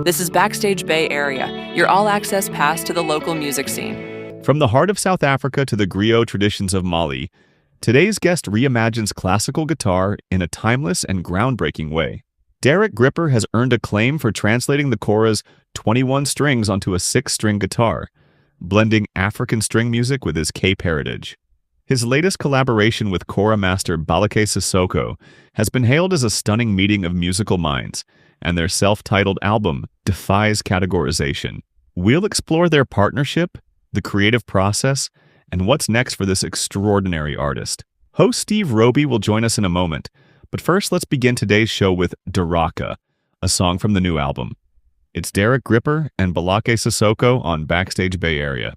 This is Backstage Bay Area, your all-access pass to the local music scene. From the heart of South Africa to the griot traditions of Mali, today's guest reimagines classical guitar in a timeless and groundbreaking way. Derek Gripper has earned acclaim for translating the kora's 21 strings onto a 6-string guitar, blending African string music with his Cape heritage. His latest collaboration with kora master Ballaké Sissoko has been hailed as a stunning meeting of musical minds, and their self-titled album defies categorization. We'll explore their partnership, the creative process, and what's next for this extraordinary artist. Host Steve Roby will join us in a moment, but first let's begin today's show with Daraka, a song from the new album. It's Derek Gripper and Ballaké Sissoko on Backstage Bay Area.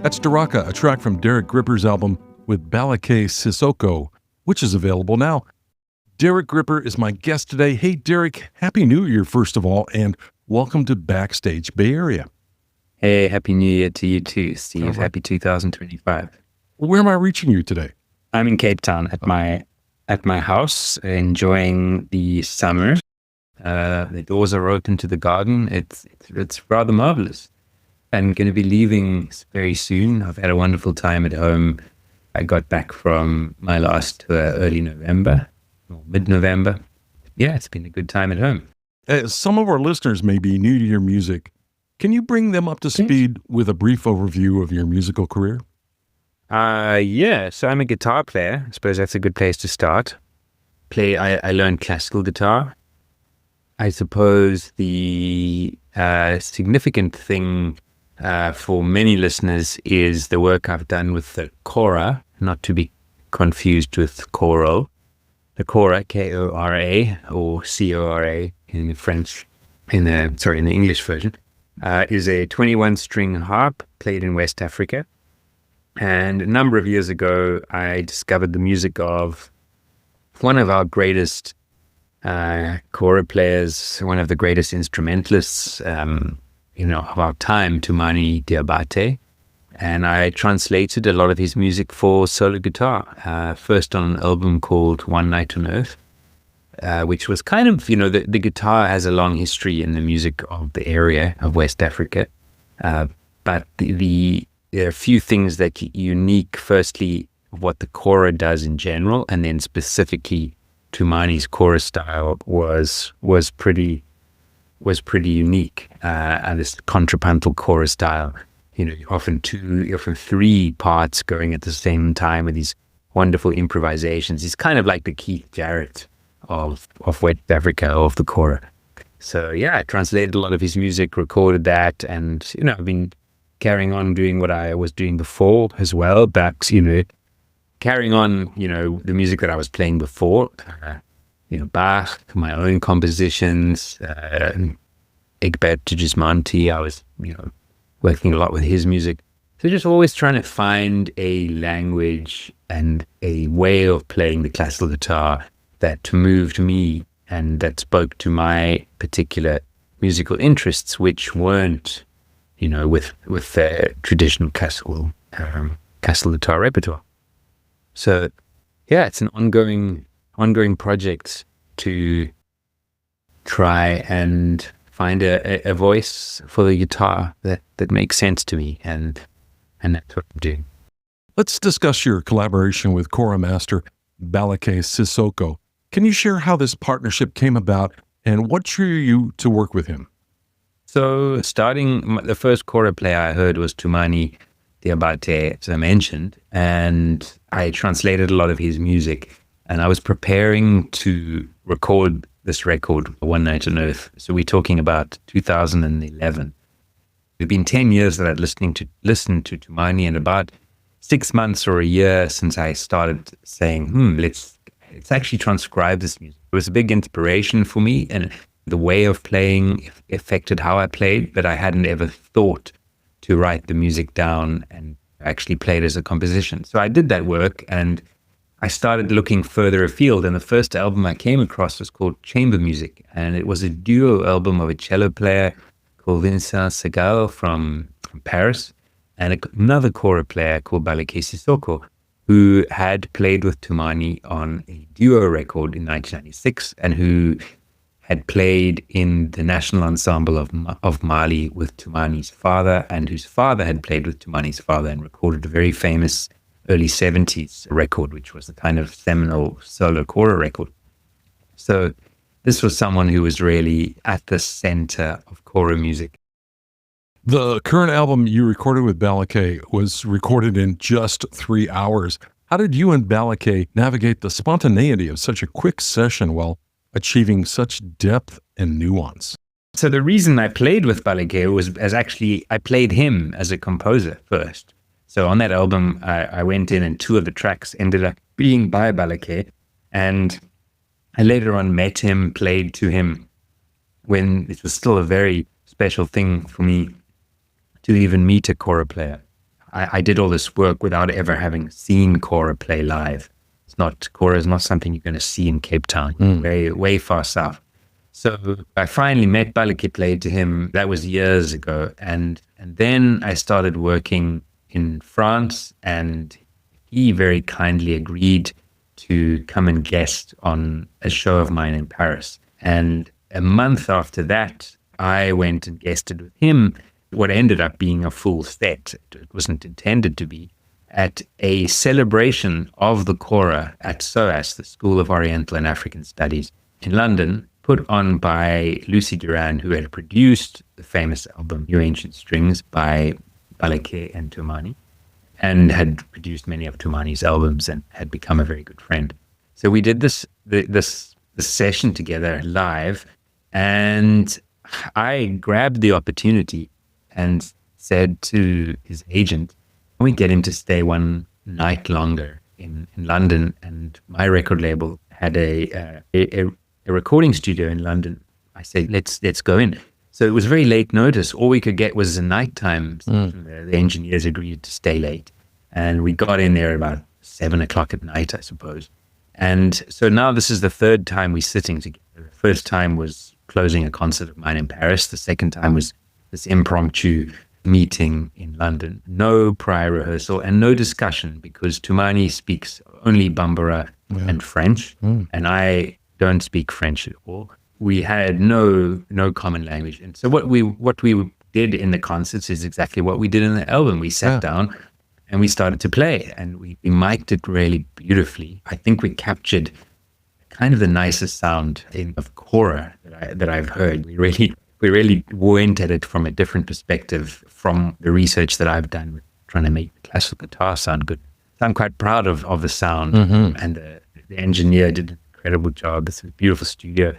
That's Daraka, a track from Derek Gripper's album with Ballaké Sissoko, which is available now. Derek Gripper is my guest today. Hey, Derek, Happy New Year, first of all, and welcome to Backstage Bay Area. Hey, Happy New Year to you too, Steve. Right. Happy 2025. Where am I reaching you today? I'm in Cape Town at my house, enjoying the summer. The doors are open to the garden. It's rather marvelous. I'm going to be leaving very soon. I've had a wonderful time at home. I got back from my last tour early November, or mid-November. Yeah, it's been a good time at home. Some of our listeners may be new to your music. Can you bring them up to speed with a brief overview of your musical career? Yeah, so I'm a guitar player. I suppose that's a good place to start. I learned classical guitar. I suppose the significant thing for many listeners is the work I've done with the kora, not to be confused with choral. The kora, K-O-R-A, or C-O-R-A in the French, in the English version, is a 21-string harp played in West Africa. And a number of years ago, I discovered the music of one of our greatest kora players, one of the greatest instrumentalists, of our time, Toumani Diabate. And I translated a lot of his music for solo guitar, first on an album called One Night on Earth, which was kind of, the guitar has a long history in the music of the area of West Africa. But there are a few things that are unique. Firstly, what the kora does in general, and then specifically Toumani's kora style was pretty unique. And this contrapuntal kora style, often three parts going at the same time with these wonderful improvisations. It's kind of like the Keith Jarrett of West Africa, of the kora. So yeah, I translated a lot of his music, recorded that, and I've been carrying on doing what I was doing before as well. But carrying on, the music that I was playing before, Bach, my own compositions, Egbert Gismonti, I was, working a lot with his music. So just always trying to find a language and a way of playing the classical guitar that moved me and that spoke to my particular musical interests, which weren't, with the traditional classical guitar repertoire. So yeah, it's an ongoing project to try and find a voice for the guitar that makes sense to me, and that's what I'm doing. Let's discuss your collaboration with kora master Ballaké Sissoko. Can you share how this partnership came about and what drew you to work with him? So the first kora player I heard was Toumani Diabate, as I mentioned, and I translated a lot of his music, and I was preparing to record this record, One Night on Earth. So we're talking about 2011. It'd been 10 years that I'd listened to Toumani, and about 6 months or a year since I started saying, let's actually transcribe this music. It was a big inspiration for me, and the way of playing affected how I played, but I hadn't ever thought to write the music down and actually play it as a composition. So I did that work, and I started looking further afield, and the first album I came across was called Chamber Music, and it was a duo album of a cello player called Vincent Segal from Paris, and another kora player called Ballaké Sissoko, who had played with Toumani on a duo record in 1996, and who had played in the national ensemble of Mali with Toumani's father, and whose father had played with Toumani's father and recorded a very famous early 70s record, which was a kind of seminal solo kora record. So this was someone who was really at the center of kora music. The current album you recorded with Ballaké was recorded in just 3 hours. How did you and Ballaké navigate the spontaneity of such a quick session while achieving such depth and nuance? So the reason I played with Ballaké was I played him as a composer first. So on that album, I went in, and 2 of the tracks ended up being by Ballaké. And I later on met him, played to him, when it was still a very special thing for me to even meet a kora player. I did all this work without ever having seen kora play live. Kora is not something you're going to see in Cape Town, way far south. So I finally met Ballaké, played to him. That was years ago. And then I started working in France, and he very kindly agreed to come and guest on a show of mine in Paris. And a month after that, I went and guested with him, what ended up being a full set. It wasn't intended to be, at a celebration of the kora at SOAS, the School of Oriental and African Studies in London, put on by Lucy Duran, who had produced the famous album New Ancient Strings by Ballaké and Toumani, and had produced many of Toumani's albums and had become a very good friend. So we did this session together live, and I grabbed the opportunity and said to his agent, can we get him to stay one night longer in London? And my record label had a recording studio in London. I said, let's go in. So it was very late notice. All we could get was a nighttime session there. The engineers agreed to stay late. And we got in there about 7 o'clock at night, I suppose. And so now this is the third time we're sitting together. The first time was closing a concert of mine in Paris. The second time was this impromptu meeting in London. No prior rehearsal and no discussion, because Toumani speaks only Bambara and French, and I don't speak French at all. We had no common language. And so what we did in the concerts is exactly what we did in the album. We sat down and we started to play, and we mic'd it really beautifully. I think we captured kind of the nicest sound of kora that I've heard. We really went at it from a different perspective from the research that I've done with trying to make the classical guitar sound good. So I'm quite proud of the sound, and the engineer did an incredible job. It's a beautiful studio.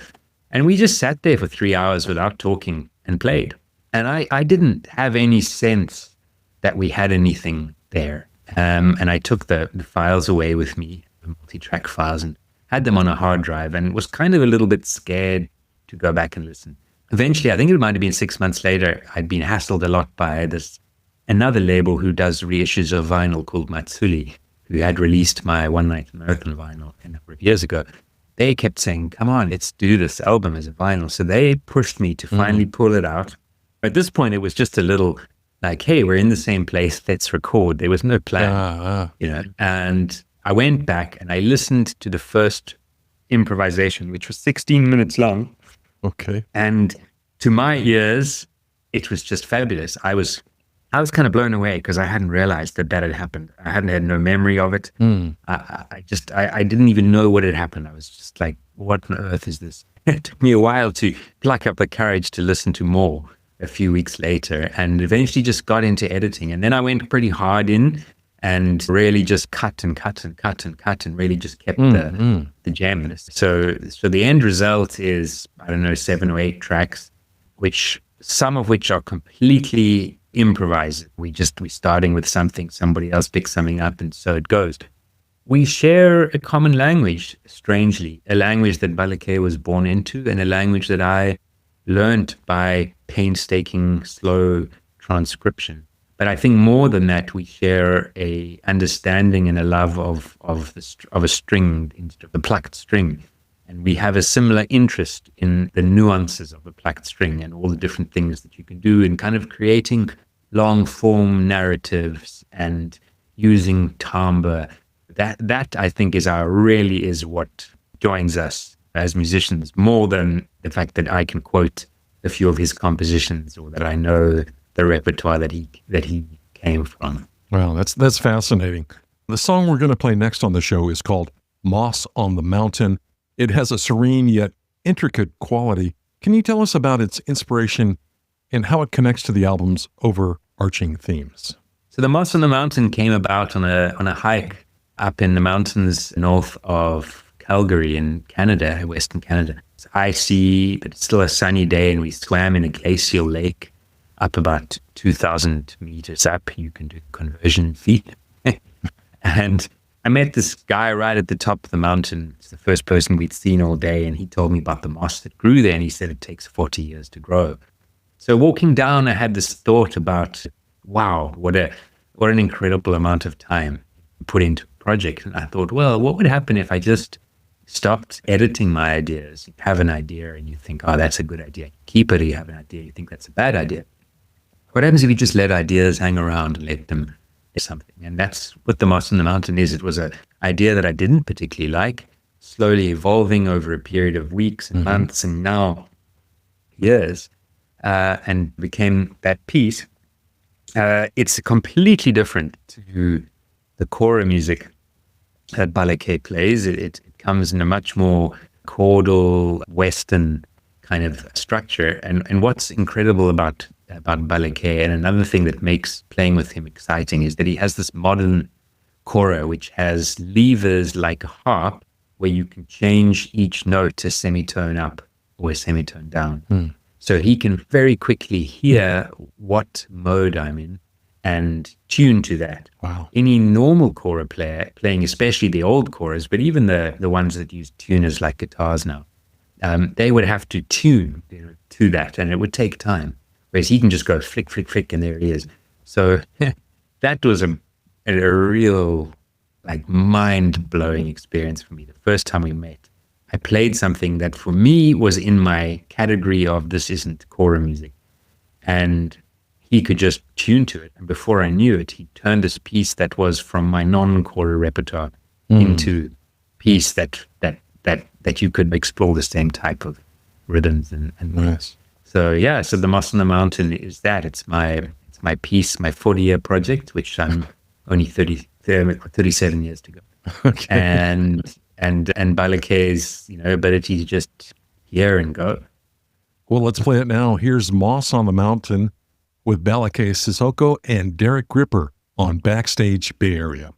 And we just sat there for 3 hours without talking and played. And I didn't have any sense that we had anything there. And I took the files away with me, the multi-track files, and had them on a hard drive, and was kind of a little bit scared to go back and listen. Eventually, I think it might have been 6 months later, I'd been hassled a lot by another label who does reissues of vinyl called Matsuli, who had released my One Night American vinyl a number of years ago. They kept saying, come on, let's do this album as a vinyl. So they pushed me to finally pull it out. At this point, it was just a little like, hey, we're in the same place, let's record. There was no plan, And I went back and I listened to the first improvisation, which was 16 minutes long. Okay. And to my ears, it was just fabulous. I was kind of blown away because I hadn't realized that had happened. I hadn't had no memory of it. I didn't even know what had happened. I was just like, what on earth is this? It took me a while to pluck up the courage to listen to more a few weeks later, and eventually just got into editing. And then I went pretty hard in and really just cut and really just kept the gems. So the end result is, I don't know, 7 or 8 tracks, some of which are completely improvised. We're starting with something, somebody else picks something up, and so it goes. We share a common language, strangely, a language that Ballaké was born into, and a language that I learned by painstaking, slow transcription. But I think more than that, we share a understanding and a love of a string, the plucked string. And we have a similar interest in the nuances of the plucked string and all the different things that you can do in kind of creating long form narratives and using timbre. That I think is what joins us as musicians, more than the fact that I can quote a few of his compositions or that I know the repertoire that he came from. Wow, that's fascinating. The song we're going to play next on the show is called Moss on the Mountain. It has a serene yet intricate quality. Can you tell us about its inspiration and how it connects to the album's overarching themes? So the Moss on the Mountain came about on a hike up in the mountains north of Calgary in Canada, Western Canada. It's icy, but it's still a sunny day, and we swam in a glacial lake up about 2,000 meters up. You can do conversion feet. And I met this guy right at the top of the mountain. It's the first person we'd seen all day, and he told me about the moss that grew there, and he said it takes 40 years to grow. So walking down, I had this thought about, wow, what an incredible amount of time put into a project. And I thought, well, what would happen if I just stopped editing my ideas? You have an idea and you think, oh, that's a good idea. You keep it, or you have an idea, you think that's a bad idea. What happens if you just let ideas hang around and let them do something? And that's what the Moss on the Mountain is. It was an idea that I didn't particularly like, slowly evolving over a period of weeks and months and now years, and became that piece. It's completely different to the kora music that Ballaké plays. It comes in a much more chordal, Western kind of structure. And what's incredible about Ballaké, and another thing that makes playing with him exciting, is that he has this modern kora, which has levers like a harp, where you can change each note a semitone up or a semitone down. So he can very quickly hear what mode I'm in and tune to that. Wow. Any normal kora player, playing especially the old koras, but even the ones that use tuners like guitars now, they would have to tune to that, and it would take time. Whereas he can just go flick, flick, flick, and there he is. So that was a real, like, mind-blowing experience for me. The first time we met, I played something that for me was in my category of this isn't kora music. And he could just tune to it. And before I knew it, he turned this piece that was from my non-kora repertoire into a piece that you could explore the same type of rhythms and Nice. So yeah, so the Moss on the Mountain is that. It's my piece, my 40-year project, which I'm only 37 years to go. Okay. And Ballaké's, ability to just hear and go. Well, let's play it now. Here's Moss on the Mountain with Ballaké Sissoko and Derek Gripper on Backstage Bay Area.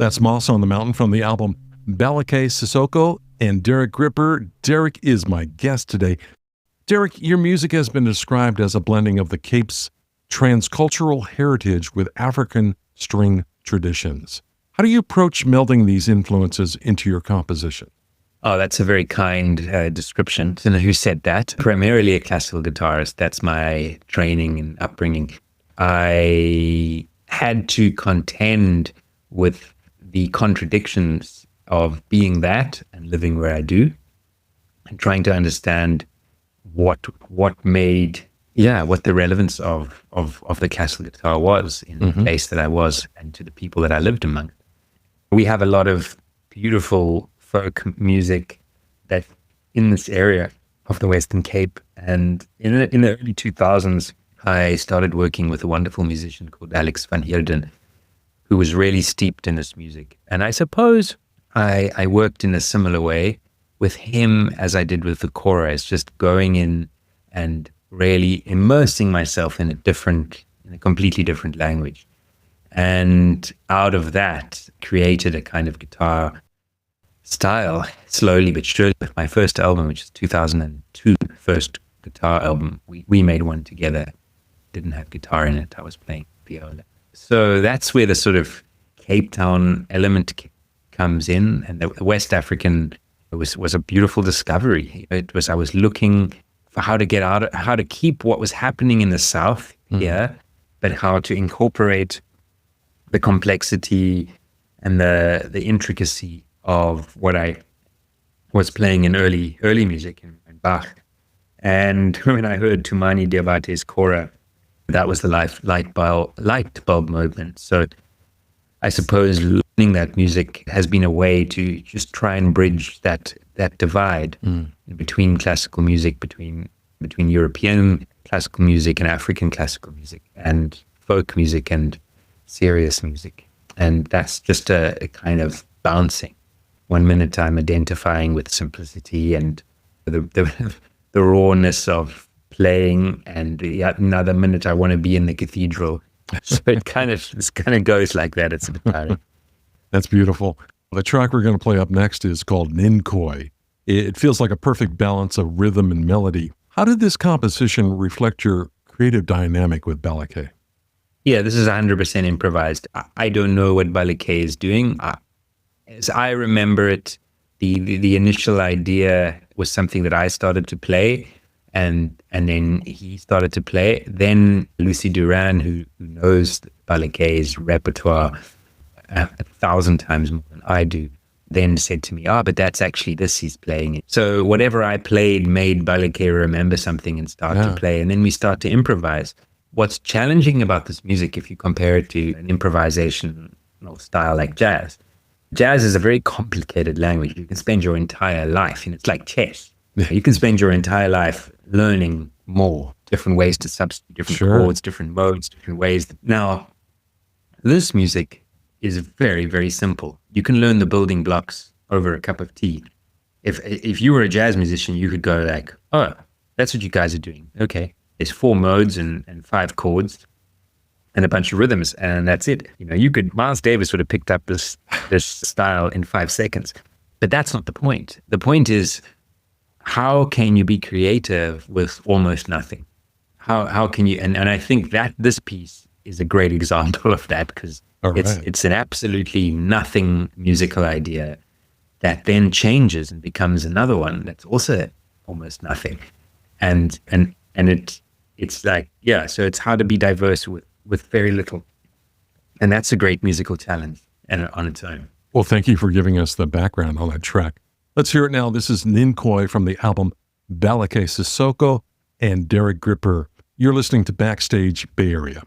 That's Moss on the Mountain from the album Ballaké Sissoko and Derek Gripper. Derek is my guest today. Derek, your music has been described as a blending of the Cape's transcultural heritage with African string traditions. How do you approach melding these influences into your composition? Oh, that's a very kind description. I don't know who said that. Primarily a classical guitarist. That's my training and upbringing. I had to contend with the contradictions of being that and living where I do, and trying to understand what made, what the relevance of the classical guitar was in the place that I was and to the people that I lived among. We have a lot of beautiful folk music that in this area of the Western Cape. And in the early 2000s, I started working with a wonderful musician called Alex van Heerden, who was really steeped in this music. And I suppose I worked in a similar way with him as I did with the kora. It's just going in and really immersing myself in a completely different language. And out of that, created a kind of guitar style, slowly but surely. With my first album, which is 2002, first guitar album, we made one together. Didn't have guitar in it. I was playing viola. So that's where the sort of Cape Town element comes in, and the West African was a beautiful discovery. I was looking for how to keep what was happening in the South here, but how to incorporate the complexity and the intricacy of what I was playing in early music in Bach. And when I heard Tumani Diabate's kora, that was the light bulb moment. So I suppose learning that music has been a way to just try and bridge that divide between classical music, between European classical music and African classical music, and folk music and serious music. And that's just a kind of bouncing. One minute I'm identifying with simplicity and the rawness of playing, and another minute I want to be in the cathedral. So it kind of goes like that. It's a bit tiring. That's beautiful. The track we're going to play up next is called Ninkoi. It feels like a perfect balance of rhythm and melody. How did this composition reflect your creative dynamic with Ballaké? Yeah, this is 100% improvised. I don't know what Ballaké is doing. As I remember it, the initial idea was something that I started to play, and then he started to play. Then Lucy Duran, who knows Ballaké's repertoire 1,000 times more than I do, then said to me, but that's actually this he's playing it. So whatever I played made Ballaké remember something and start to play, and then we start to improvise. What's challenging about this music, if you compare it to an improvisational style like jazz is a very complicated language. You can spend your entire life, and it's like chess. You can spend your entire life learning more, different ways to substitute, different chords, different modes, different ways. Now, this music is very, very simple. You can learn the building blocks over a cup of tea. If you were a jazz musician, you could go like, that's what you guys are doing. Okay, there's 4 modes and 5 chords and a bunch of rhythms, and that's it. Miles Davis would have picked up this style in 5 seconds. But that's not the point. The point is, how can you be creative with almost nothing? How can you, and I think that this piece is a great example of that, because it's an absolutely nothing musical idea that then changes and becomes another one that's also almost nothing. And it's like, so it's how to be diverse with very little. And that's a great musical challenge on its own. Well, thank you for giving us the background on that track. Let's hear it now. This is Ninkoi from the album Ballaké Sissoko and Derek Gripper. You're listening to Backstage Bay Area.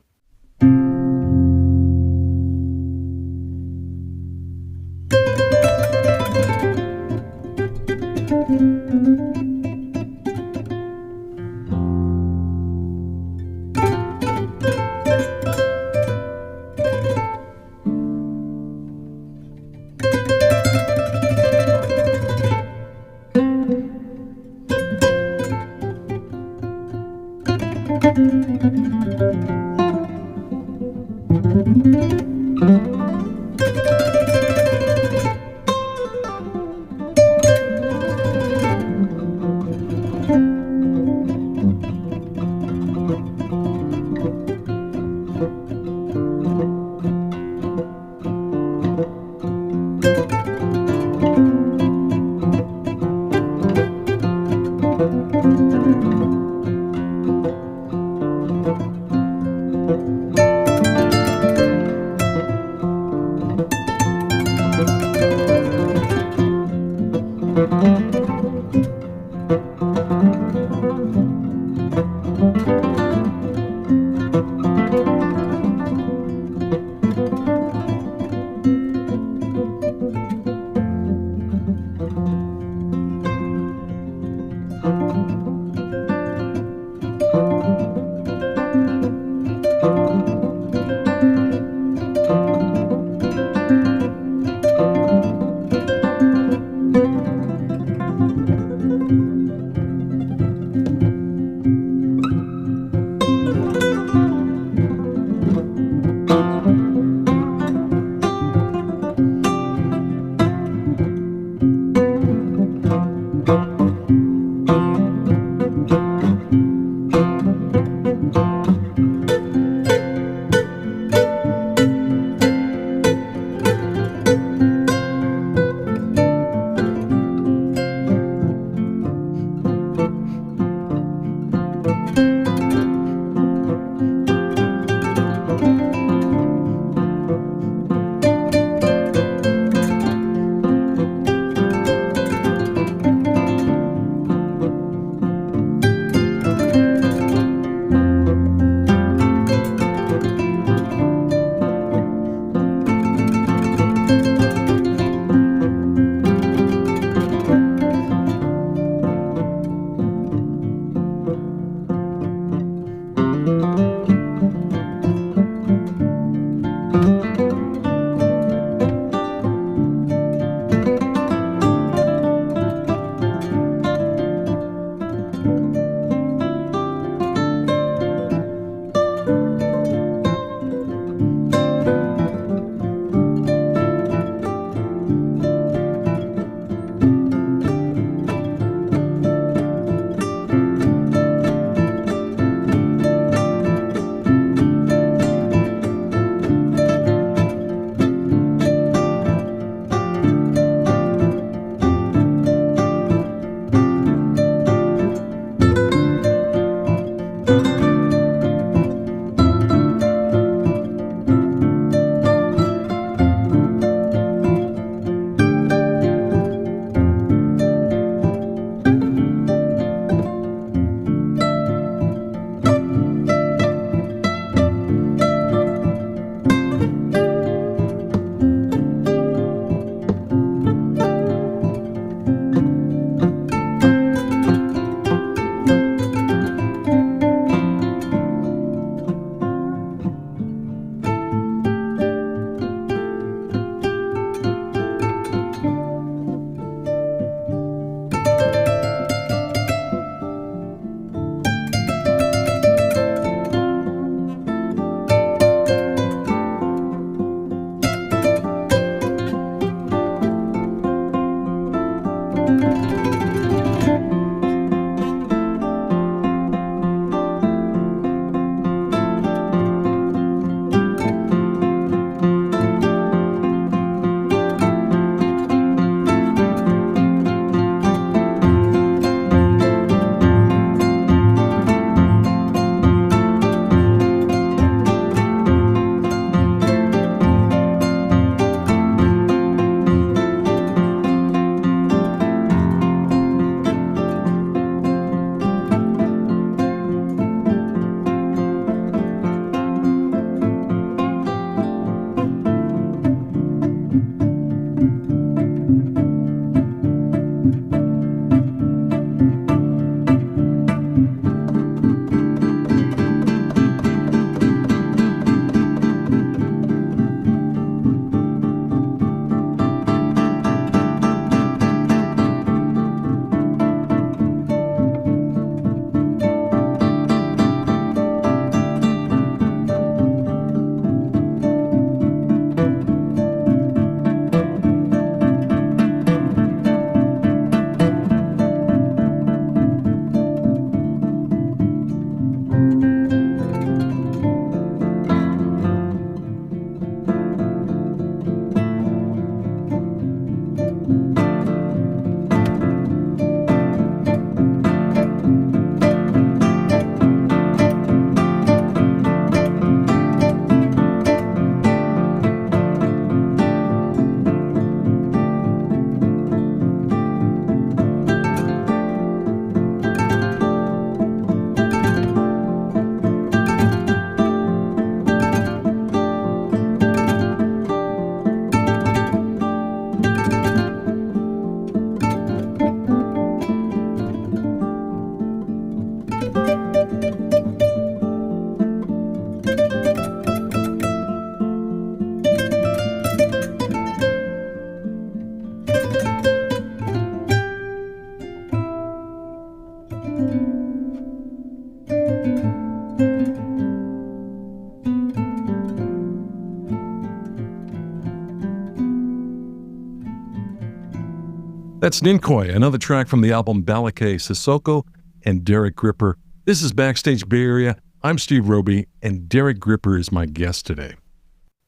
That's Ninkoi, another track from the album Ballaké Sissoko and Derek Gripper. This is Backstage Bay Area. I'm Steve Roby, and Derek Gripper is my guest today.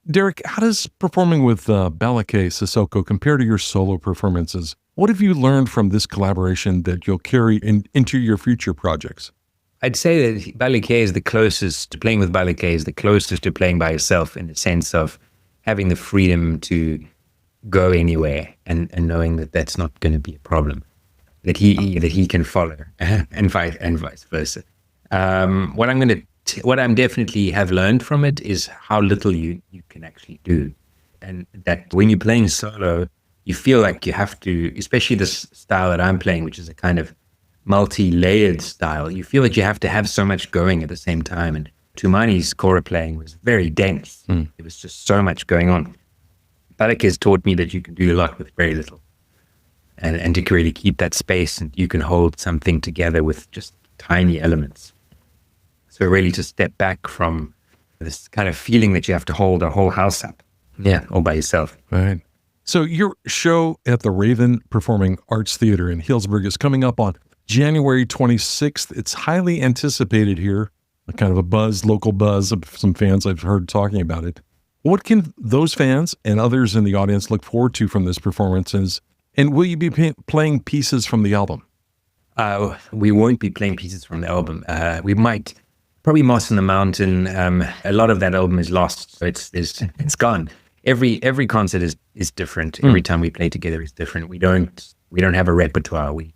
Derek, how does performing with Ballaké Sissoko compare to your solo performances? What have you learned from this collaboration that you'll carry into your future projects? I'd say that Ballaké is the closest to playing with Ballaké is the closest to playing by yourself in the sense of having the freedom to go anywhere and knowing that that's not going to be a problem, that he can follow and vice versa. What I'm definitely have learned from it is how little you can actually do, and that when you're playing solo, you feel like you have to, especially this style that I'm playing, which is a kind of multi-layered style. You feel like you have to have so much going at the same time. And Tumani's kora playing was very dense. There was just so much going on. Ballaké has taught me that you can do a lot with very little, and to really keep that space, and you can hold something together with just tiny elements. So really to step back from this kind of feeling that you have to hold a whole house up, all by yourself. Right. So your show at the Raven Performing Arts Theater in Healdsburg is coming up on January 26th. It's highly anticipated here, a kind of a buzz, local buzz of some fans I've heard talking about it. What can those fans and others in the audience look forward to from this performance? And will you be playing pieces from the album? We won't be playing pieces from the album. We might. Probably Moss on the Mountain. A lot of that album is lost, so it's gone. Every concert is different. Every time we play together is different. We don't have a repertoire. We've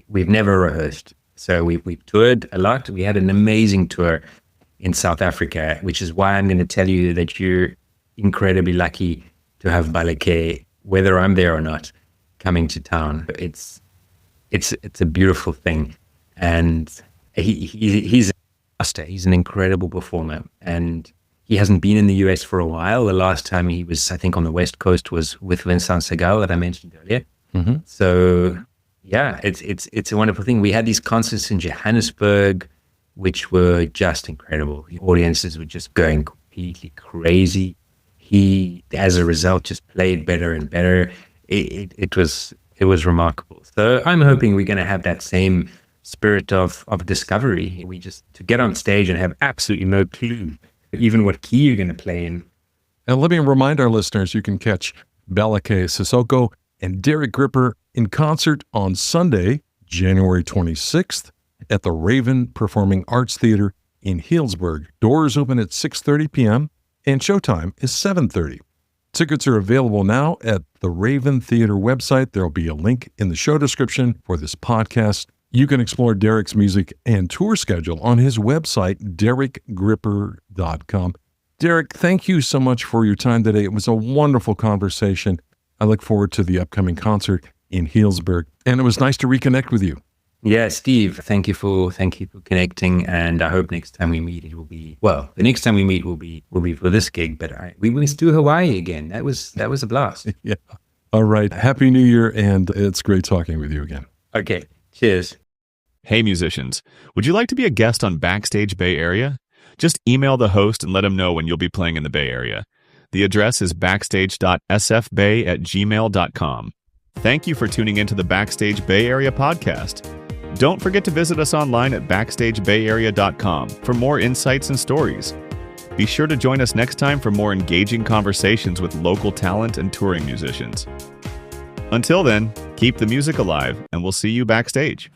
never rehearsed, so we've toured a lot. We had an amazing tour in South Africa, which is why I'm going to tell you that you're incredibly lucky to have Ballaké, whether I'm there or not, coming to town. It's a beautiful thing, and he's an incredible performer, and he hasn't been in the US for a while. The last time he was, I think, on the West Coast was with Vincent Segal that I mentioned earlier. So yeah, it's a wonderful thing. We had these concerts in Johannesburg, which were just incredible. The audiences were just going completely crazy. He, as a result, just played better and better. It was remarkable. So I'm hoping we're going to have that same spirit of discovery. We just to get on stage and have absolutely no clue even what key you're going to play in. And let me remind our listeners, you can catch Ballaké Sissoko and Derek Gripper in concert on Sunday, January 26th at the Raven Performing Arts Theater in Healdsburg. Doors open at 6:30 p.m. and showtime is 7:30. Tickets are available now at the Raven Theater website. There'll be a link in the show description for this podcast. You can explore Derek's music and tour schedule on his website, derekgripper.com. Derek, thank you so much for your time today. It was a wonderful conversation. I look forward to the upcoming concert in Healdsburg, and it was nice to reconnect with you. Yeah, Steve, thank you for connecting, and I hope next time we meet it will be, well, the next time we meet will be for this gig, but we must do Hawaii again. That was a blast. Yeah. All right. Happy New Year, and it's great talking with you again. Okay. Cheers. Hey musicians, would you like to be a guest on Backstage Bay Area? Just email the host and let him know when you'll be playing in the Bay Area. The address is backstage.sfbay@gmail.com. Thank you for tuning into the Backstage Bay Area podcast. Don't forget to visit us online at backstagebayarea.com for more insights and stories. Be sure to join us next time for more engaging conversations with local talent and touring musicians. Until then, keep the music alive, and we'll see you backstage.